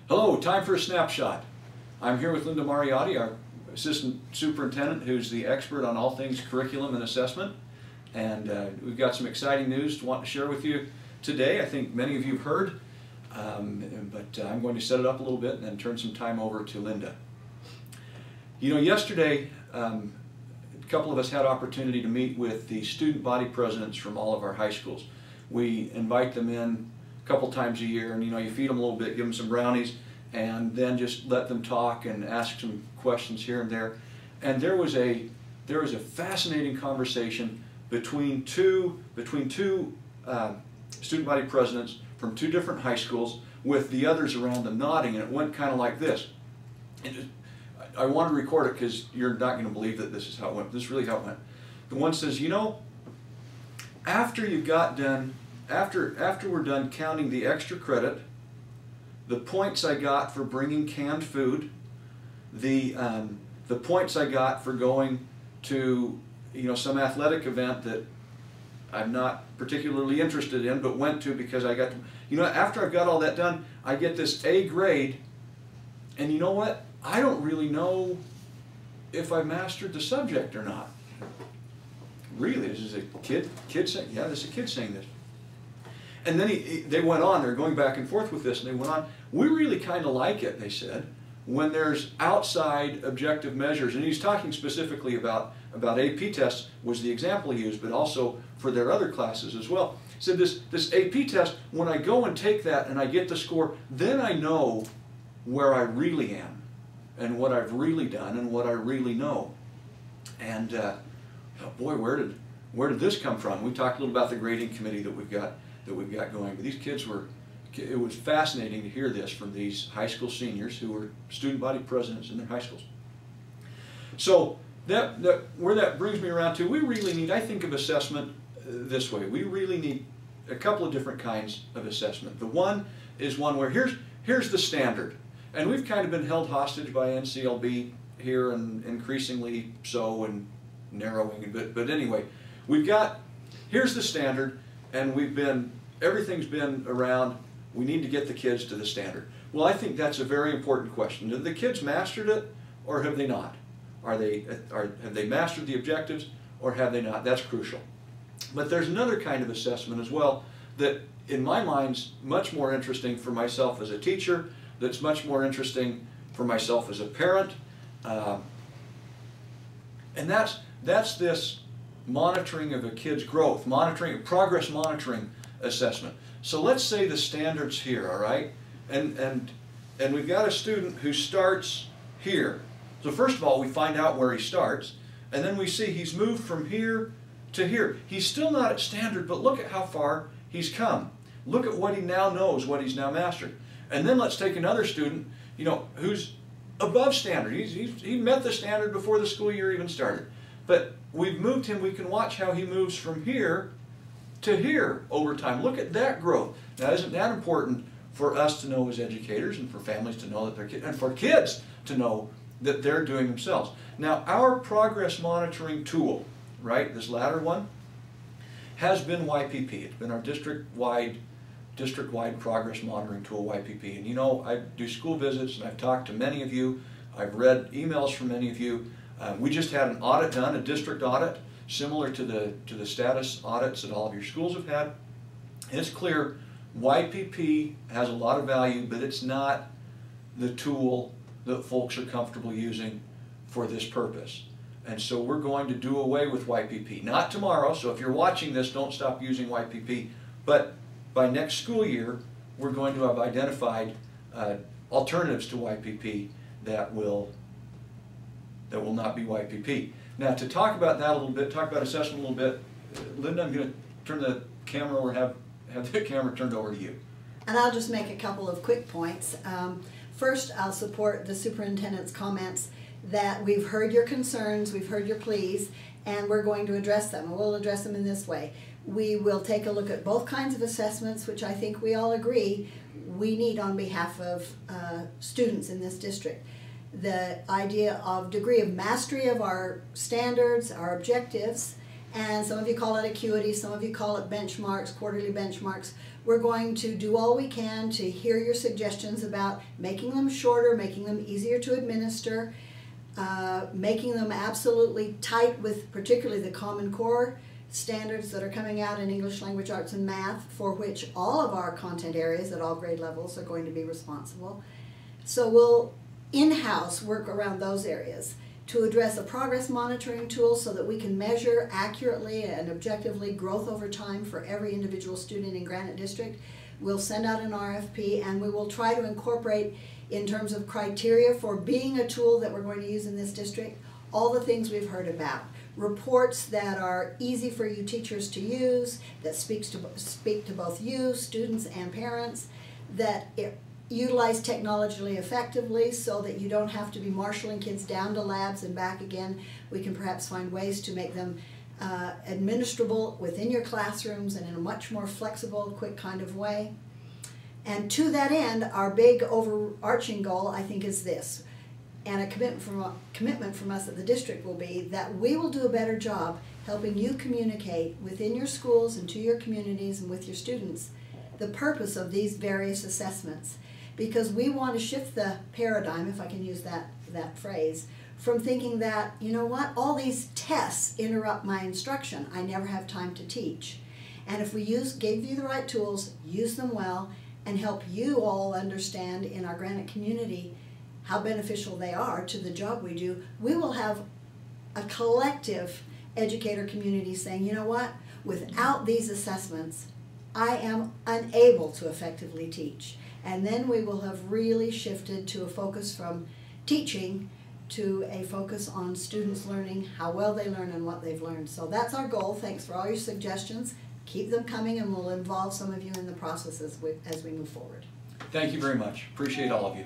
Hello, time for a snapshot. I'm here with Linda Mariotti, our Assistant Superintendent, who's the expert on all things curriculum and assessment. And we've got some exciting news to want to share with you today. I think many of you have heard, but I'm going to set it up a little bit and then turn some time over to Linda. You know, yesterday, a couple of us had opportunity to meet with the student body presidents from all of our high schools. We invite them in a couple times a year, and you feed them a little bit, give them some brownies, and then just let them talk and ask some questions here and there. And there was a fascinating conversation between two student body presidents from two different high schools, with the others around them nodding, and it went kind of like this. And I want to record it because you're not going to believe that this is how it went. This is really how it went. The one says, you know, after you got done, after we're done counting the extra credit, the points I got for bringing canned food, the points I got for going to some athletic event that I'm not particularly interested in, but went to because I got to, after I've got all that done, I get this A grade, and you know what? I don't really know if I mastered the subject or not. Really, this is a kid saying, yeah, this is a kid saying this. And then they went on, they're going back and forth with this, and they went on, we really kind of like it, they said, when there's outside objective measures. And he's talking specifically about AP tests was the example he used, but also for their other classes as well. He said this AP test, when I go and take that and I get the score, then I know where I really am and what I've really done and what I really know. And oh boy, where did this come from? We talked a little about the grading committee that we've got going. But these kids it was fascinating to hear this from these high school seniors who were student body presidents in their high schools. So where that brings me around to, we really need, I think of assessment this way. We really need a couple of different kinds of assessment. The one is one where here's the standard. And we've kind of been held hostage by NCLB here, and increasingly so, and narrowing. But anyway, here's the standard, and everything's been around, we need to get the kids to the standard. Well, I think that's a very important question. Have the kids mastered it, or have they not? Have they mastered the objectives, or have they not? That's crucial. But there's another kind of assessment as well that, in my mind, is much more interesting for myself as a teacher, that's much more interesting for myself as a parent. And that's this monitoring of a kid's growth, progress monitoring assessment. So let's say the standard's here, all right? And we've got a student who starts here. So first of all, we find out where he starts, and then we see he's moved from here to here. He's still not at standard, but look at how far he's come. Look at what he now knows, what he's now mastered. And then let's take another student, who's above standard. He met the standard before the school year even started. But we've moved him, we can watch how he moves from here to here over time. Look at that growth. Now, isn't that important for us to know as educators, and for families to know that their kids, and for kids to know that they're doing themselves? Now, our progress monitoring tool, right, this latter one, has been YPP. It's been our district-wide progress monitoring tool, YPP. And I do school visits, and I've talked to many of you. I've read emails from many of you. We just had an audit done, a district audit, similar to the status audits that all of your schools have had. And it's clear YPP has a lot of value, but it's not the tool that folks are comfortable using for this purpose. And so we're going to do away with YPP. Not tomorrow, so if you're watching this, don't stop using YPP. But by next school year, we're going to have identified alternatives to YPP that will not be YPP. Now, to talk about that a little bit, talk about assessment a little bit, Linda, I'm going to turn the camera over, have the camera turned over to you. And I'll just make a couple of quick points. First, I'll support the superintendent's comments that we've heard your concerns, we've heard your pleas, and we're going to address them. And we'll address them in this way. We will take a look at both kinds of assessments, which I think we all agree we need on behalf of students in this district. The idea of degree of mastery of our standards, our objectives, and some of you call it acuity, some of you call it benchmarks, quarterly benchmarks. We're going to do all we can to hear your suggestions about making them shorter, making them easier to administer, making them absolutely tight with particularly the Common Core standards that are coming out in English Language Arts and Math, for which all of our content areas at all grade levels are going to be responsible. So we'll in-house work around those areas to address a progress monitoring tool so that we can measure accurately and objectively growth over time for every individual student in Granite District. We'll send out an RFP, and we will try to incorporate, in terms of criteria for being a tool that we're going to use in this district, all the things we've heard about. Reports that are easy for you teachers to use, that speak to both you, students, and parents, that utilize technologically effectively so that you don't have to be marshaling kids down to labs and back again. We can perhaps find ways to make them administrable within your classrooms and in a much more flexible, quick kind of way. And to that end, our big overarching goal, I think, is this, and a commitment from us at the district will be that we will do a better job helping you communicate within your schools and to your communities and with your students the purpose of these various assessments. Because we want to shift the paradigm, if I can use that phrase, from thinking that, you know what, all these tests interrupt my instruction. I never have time to teach. And if we gave you the right tools, use them well, and help you all understand in our Granite community how beneficial they are to the job we do, we will have a collective educator community saying, you know what, without these assessments, I am unable to effectively teach. And then we will have really shifted to a focus from teaching to a focus on students learning, how well they learn and what they've learned. So that's our goal. Thanks for all your suggestions. Keep them coming, and we'll involve some of you in the process as we move forward. Thank you very much. Appreciate all of you.